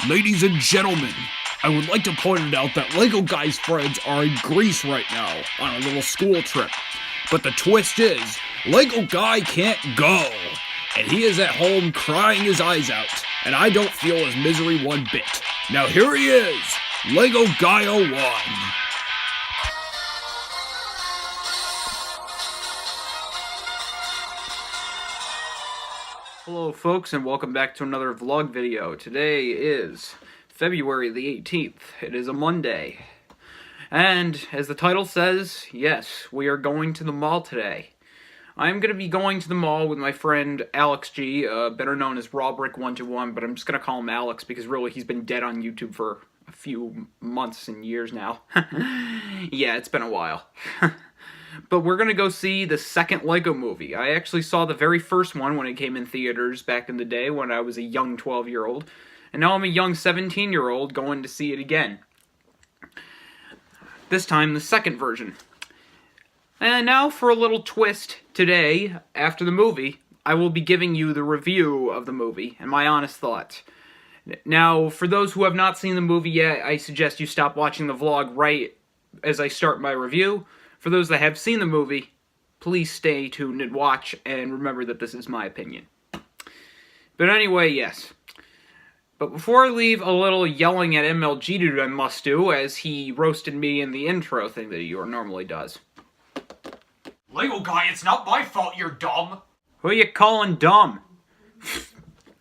Ladies and gentlemen, I would like to point out that Lego Guy's friends are in Greece right now on a little school trip. But the twist is, Lego Guy can't go, and he is at home crying his eyes out, and I don't feel his misery one bit. Now here he is, Lego Guy 01. Hello folks, and welcome back to another vlog video. Today is February the 18th. It is a Monday. And as the title says, yes, we are going to the mall today. I'm going to be going to the mall with my friend Alex G, better known as Rawbrick121, but I'm just going to call him Alex because really he's been dead on YouTube for a few months and years now. Yeah, it's been a while. But we're going to go see the second Lego movie. I actually saw the very first one when it came in theaters back in the day when I was a young 12-year-old. And now I'm a young 17-year-old going to see it again. This time, the second version. And now for a little twist. Today, after the movie, I will be giving you the review of the movie and my honest thoughts. Now, for those who have not seen the movie yet, I suggest you stop watching the vlog right as I start my review. For those that have seen the movie, please stay tuned and watch, and remember that this is my opinion. But anyway, yes. But before I leave, a little yelling at MLG dude I must do, as he roasted me in the intro thing that he normally does. Lego Guy, it's not my fault you're dumb. Who are you calling dumb?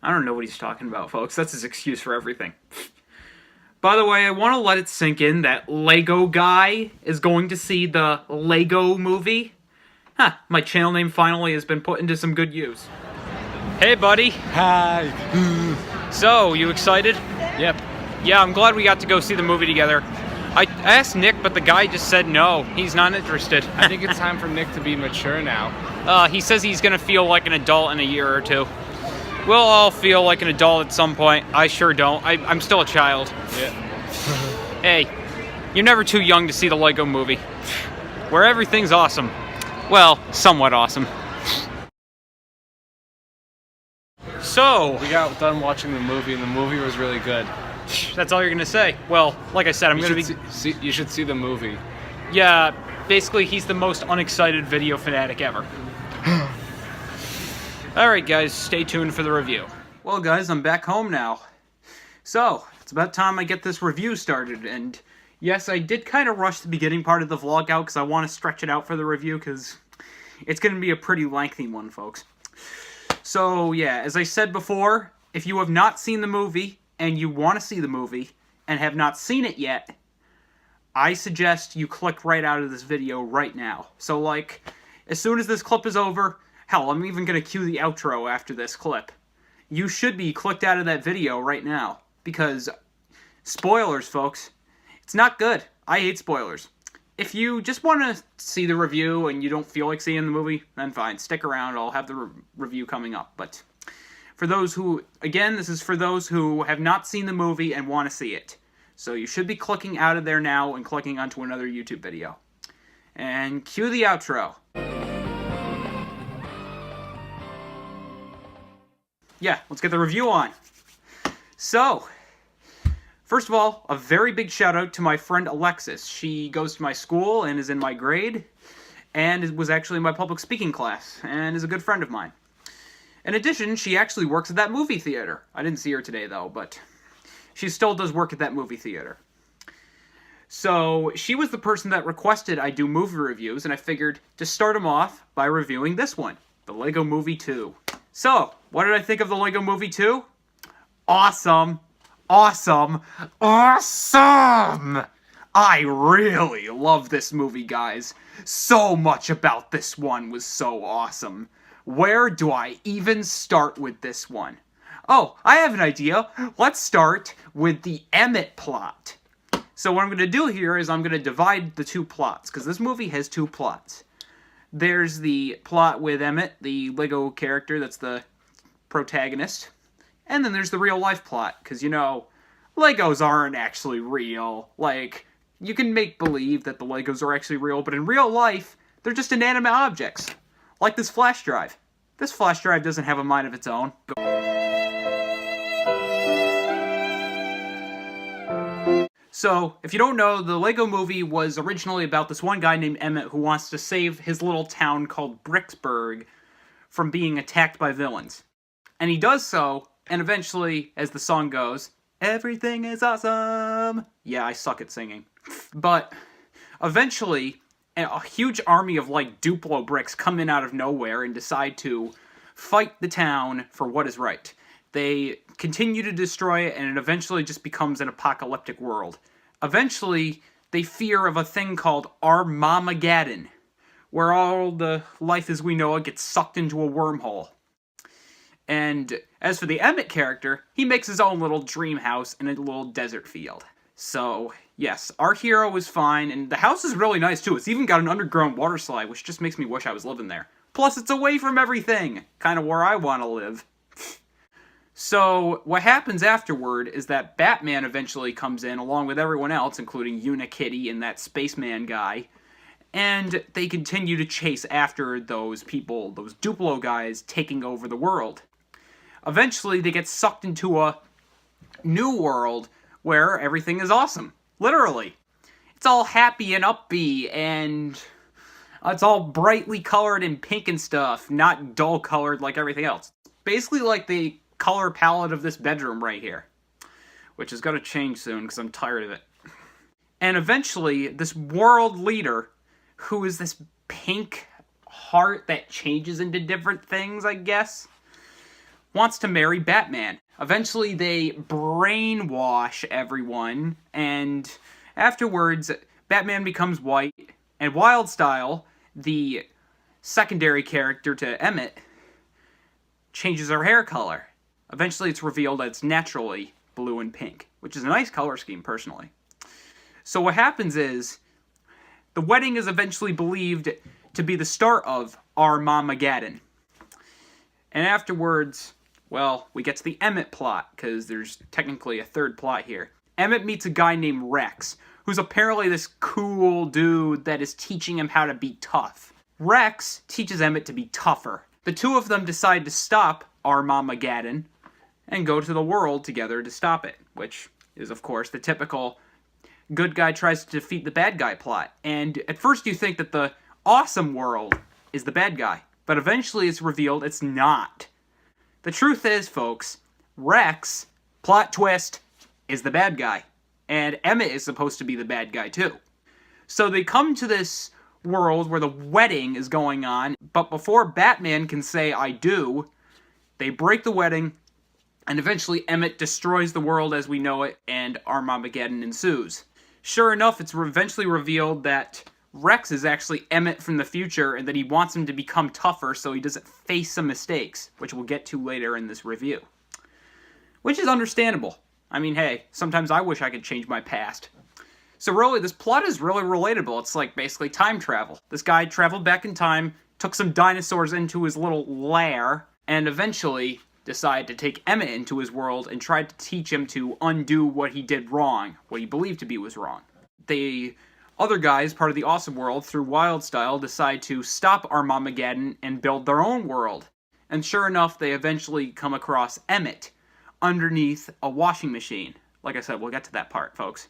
I don't know what he's talking about, folks. That's his excuse for everything. By the way, I want to let it sink in that Lego Guy is going to see the Lego movie. Huh, my channel name finally has been put into some good use. Hey, buddy. Hi. So, you excited? Yep. Yeah, I'm glad we got to go see the movie together. I asked Nick, but the guy just said no. He's not interested. I think it's time for Nick to be mature now. He says he's going to feel like an adult in a year or two. We'll all feel like an adult at some point. I sure don't. I'm still a child. Yeah. Hey, you're never too young to see the Lego movie, where everything's awesome. Well, somewhat awesome. So, We got done watching the movie, and the movie was really good. that's all you're gonna say. Well, like I said, I'm gonna be... You should see the movie. Yeah, basically, he's the most unexcited video fanatic ever. Alright guys, stay tuned for the review. Well guys, I'm back home now. So, it's about time I get this review started, and yes, I did kind of rush the beginning part of the vlog out because I want to stretch it out for the review because it's going to be a pretty lengthy one, folks. So yeah, as I said before, if you have not seen the movie and you want to see the movie and have not seen it yet, I suggest you click right out of this video right now. So like, as soon as this clip is over, hell, I'm even going to cue the outro after this clip. You should be clicked out of that video right now. Because, spoilers, folks, it's not good. I hate spoilers. If you just want to see the review and you don't feel like seeing the movie, then fine, stick around. I'll have the review coming up. But for those who, again, this is for those who have not seen the movie and want to see it. So you should be clicking out of there now and clicking onto another YouTube video. And cue the outro. Yeah, let's get the review on. So, first of all, a very big shout out to my friend Alexis. She goes to my school and is in my grade, and was actually in my public speaking class, and is a good friend of mine. In addition, she actually works at that movie theater. I didn't see her today, though, but she still does work at that movie theater. So, she was the person that requested I do movie reviews, and I figured to start them off by reviewing this one, the Lego Movie 2. So, what did I think of the Lego Movie 2? Awesome! Awesome! Awesome! I really love this movie, guys. So much about this one was so awesome. Where do I even start with this one? Oh, I have an idea. Let's start with the Emmett plot. So what I'm going to do here is I'm going to divide the two plots, because this movie has two plots. There's the plot with Emmett, the Lego character that's the protagonist. And then there's the real life plot, because, you know, Legos aren't actually real. Like, you can make believe that the Legos are actually real, but in real life, they're just inanimate objects. Like this flash drive. This flash drive doesn't have a mind of its own. So, if you don't know, the Lego movie was originally about this one guy named Emmett who wants to save his little town called Bricksburg from being attacked by villains. And he does so, and eventually, as the song goes, everything is awesome! Yeah, I suck at singing. But, eventually, a huge army of, Duplo bricks come in out of nowhere and decide to fight the town for what is right. They continue to destroy it, and it eventually just becomes an apocalyptic world. Eventually, they fear of a thing called Armamageddon, where all the life as we know it gets sucked into a wormhole. And as for the Emmett character, he makes his own little dream house in a little desert field. So, yes, our hero is fine, and the house is really nice too. It's even got an underground water slide, which just makes me wish I was living there. Plus, it's away from everything, kind of where I want to live. So, what happens afterward is that Batman eventually comes in, along with everyone else, including Unikitty and that spaceman guy, and they continue to chase after those people, those Duplo guys, taking over the world. Eventually, they get sucked into a new world where everything is awesome. Literally. It's all happy and upbeat, and it's all brightly colored and pink and stuff, not dull colored like everything else. Basically like the color palette of this bedroom right here, which is going to change soon because I'm tired of it. And eventually, this world leader, who is this pink heart that changes into different things, I guess, wants to marry Batman. Eventually, they brainwash everyone, and afterwards, Batman becomes white, and Wildstyle, the secondary character to Emmett, changes her hair color. Eventually, it's revealed that it's naturally blue and pink, which is a nice color scheme, personally. So what happens is, the wedding is eventually believed to be the start of Armamageddon. And afterwards, well, we get to the Emmett plot, because there's technically a third plot here. Emmett meets a guy named Rex, who's apparently this cool dude that is teaching him how to be tough. Rex teaches Emmett to be tougher. The two of them decide to stop Armamageddon and go to the world together to stop it, which is, of course, the typical good guy tries to defeat the bad guy plot. And at first you think that the awesome world is the bad guy, but eventually it's revealed it's not. The truth is, folks, Rex, plot twist, is the bad guy. And Emmett is supposed to be the bad guy, too. So they come to this world where the wedding is going on, but before Batman can say, I do, they break the wedding, and eventually Emmett destroys the world as we know it, and Armamageddon ensues. Sure enough, it's eventually revealed that Rex is actually Emmett from the future, and that he wants him to become tougher so he doesn't face some mistakes, which we'll get to later in this review. Which is understandable. I mean, hey, sometimes I wish I could change my past. So really, this plot is really relatable. It's like basically time travel. This guy traveled back in time, took some dinosaurs into his little lair, and eventually decided to take Emmett into his world and tried to teach him to undo what he did wrong, what he believed to be was wrong. The other guys, part of the Awesome World, through Wildstyle, decide to stop Armamageddon and build their own world. And sure enough, they eventually come across Emmett underneath a washing machine. Like I said, we'll get to that part, folks.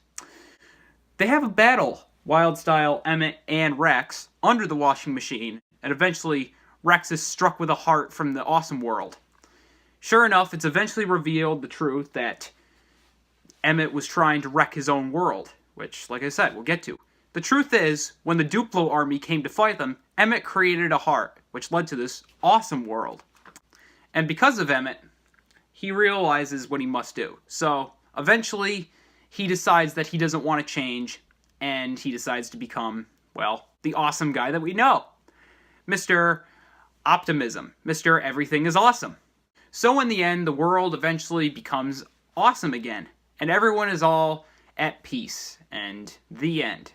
They have a battle, Wildstyle, Emmett, and Rex, under the washing machine, and eventually Rex is struck with a heart from the Awesome World. Sure enough, it's eventually revealed the truth that Emmett was trying to wreck his own world, which, like I said, we'll get to. The truth is, when the Duplo army came to fight them, Emmett created a heart, which led to this awesome world. And because of Emmett, he realizes what he must do. So, eventually, he decides that he doesn't want to change, and he decides to become, well, the awesome guy that we know. Mr. Optimism. Mr. Everything is Awesome. So in the end, the world eventually becomes awesome again, and everyone is all at peace, and the end.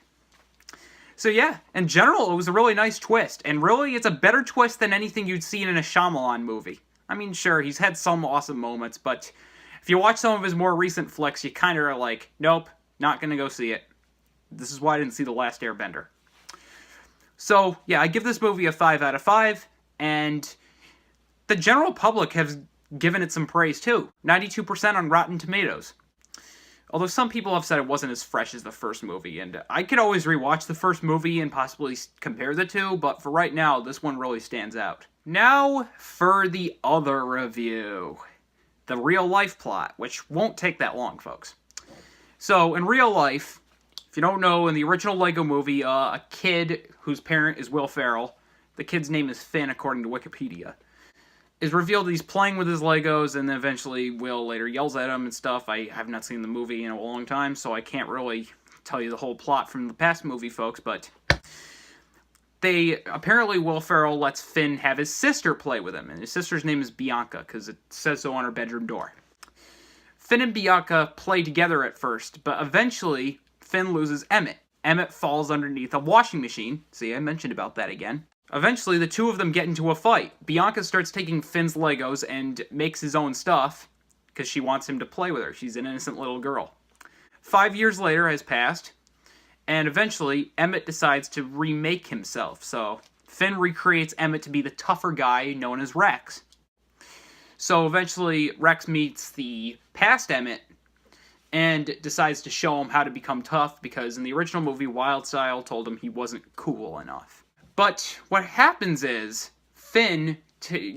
So yeah, in general, it was a really nice twist, and really, it's a better twist than anything you'd seen in a Shyamalan movie. I mean, sure, he's had some awesome moments, but if you watch some of his more recent flicks, you kind of are like, nope, not gonna go see it. This is why I didn't see The Last Airbender. So, yeah, I give this movie a 5 out of 5, and the general public has given it some praise, too. 92% on Rotten Tomatoes. Although some people have said it wasn't as fresh as the first movie, and I could always rewatch the first movie and possibly compare the two, but for right now, this one really stands out. Now for the other review. The real life plot, which won't take that long, folks. So, in real life, if you don't know, in the original Lego movie, a kid whose parent is Will Ferrell, the kid's name is Finn according to Wikipedia, is revealed that he's playing with his Legos, and then eventually Will later yells at him and stuff. I have not seen the movie in a long time, so I can't really tell you the whole plot from the past movie, folks, but apparently Will Ferrell lets Finn have his sister play with him, and his sister's name is Bianca, because it says so on her bedroom door. Finn and Bianca play together at first, but eventually Finn loses Emmett. Emmett falls underneath a washing machine. See, I mentioned about that again. Eventually, the two of them get into a fight. Bianca starts taking Finn's Legos and makes his own stuff because she wants him to play with her. She's an innocent little girl. 5 years later has passed, and eventually Emmett decides to remake himself. So Finn recreates Emmett to be the tougher guy known as Rex. So eventually Rex meets the past Emmett and decides to show him how to become tough because in the original movie, Wildstyle told him he wasn't cool enough. But what happens is, Finn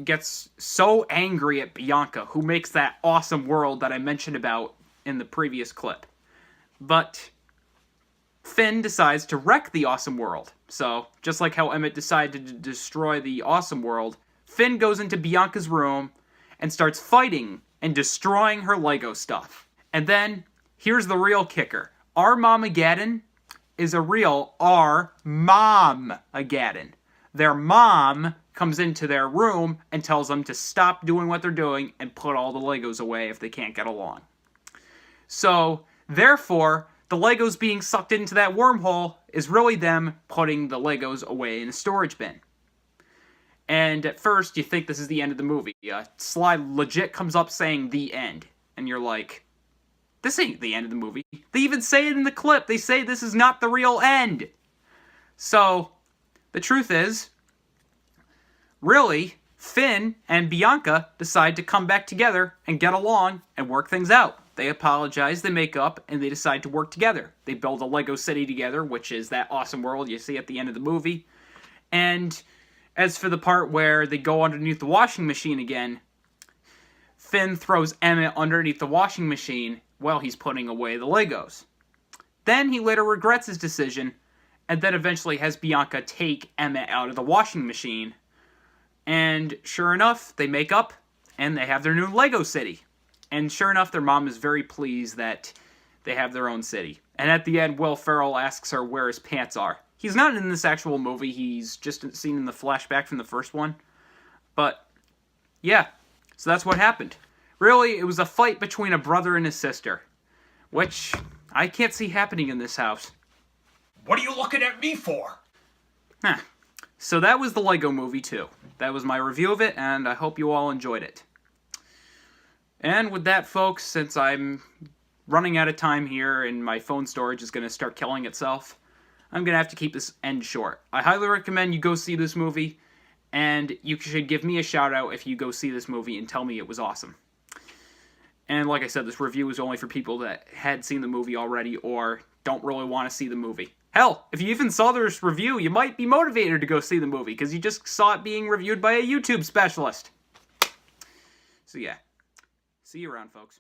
gets so angry at Bianca, who makes that awesome world that I mentioned about in the previous clip. But Finn decides to wreck the awesome world. So, just like how Emmett decided to destroy the awesome world, Finn goes into Bianca's room and starts fighting and destroying her Lego stuff. And then, here's the real kicker. Armageddon is a real Mom-ageddon. Their mom comes into their room and tells them to stop doing what they're doing and put all the Legos away if they can't get along. So, therefore, the Legos being sucked into that wormhole is really them putting the Legos away in a storage bin. And at first, you think this is the end of the movie. A slide legit comes up saying the end. And you're like, this ain't the end of the movie. They even say it in the clip. They say this is not the real end. So, the truth is, really, Finn and Bianca decide to come back together and get along and work things out. They apologize, they make up, and they decide to work together. They build a Lego city together, which is that awesome world you see at the end of the movie. And as for the part where they go underneath the washing machine again, Finn throws Emmett underneath the washing machine while he's putting away the Legos. Then he later regrets his decision, and then eventually has Bianca take Emmett out of the washing machine. And sure enough, they make up, and they have their new Lego city. And sure enough, their mom is very pleased that they have their own city. And at the end, Will Ferrell asks her where his pants are. He's not in this actual movie, he's just seen in the flashback from the first one. But, yeah, so that's what happened. Really, it was a fight between a brother and his sister, which I can't see happening in this house. What are you looking at me for? Huh. So that was the Lego Movie 2. That was my review of it, and I hope you all enjoyed it. And with that, folks, since I'm running out of time here and my phone storage is going to start killing itself, I'm going to have to keep this end short. I highly recommend you go see this movie, and you should give me a shout out if you go see this movie and tell me it was awesome. And like I said, this review is only for people that had seen the movie already or don't really want to see the movie. Hell, if you even saw this review, you might be motivated to go see the movie because you just saw it being reviewed by a YouTube specialist. So yeah, see you around, folks.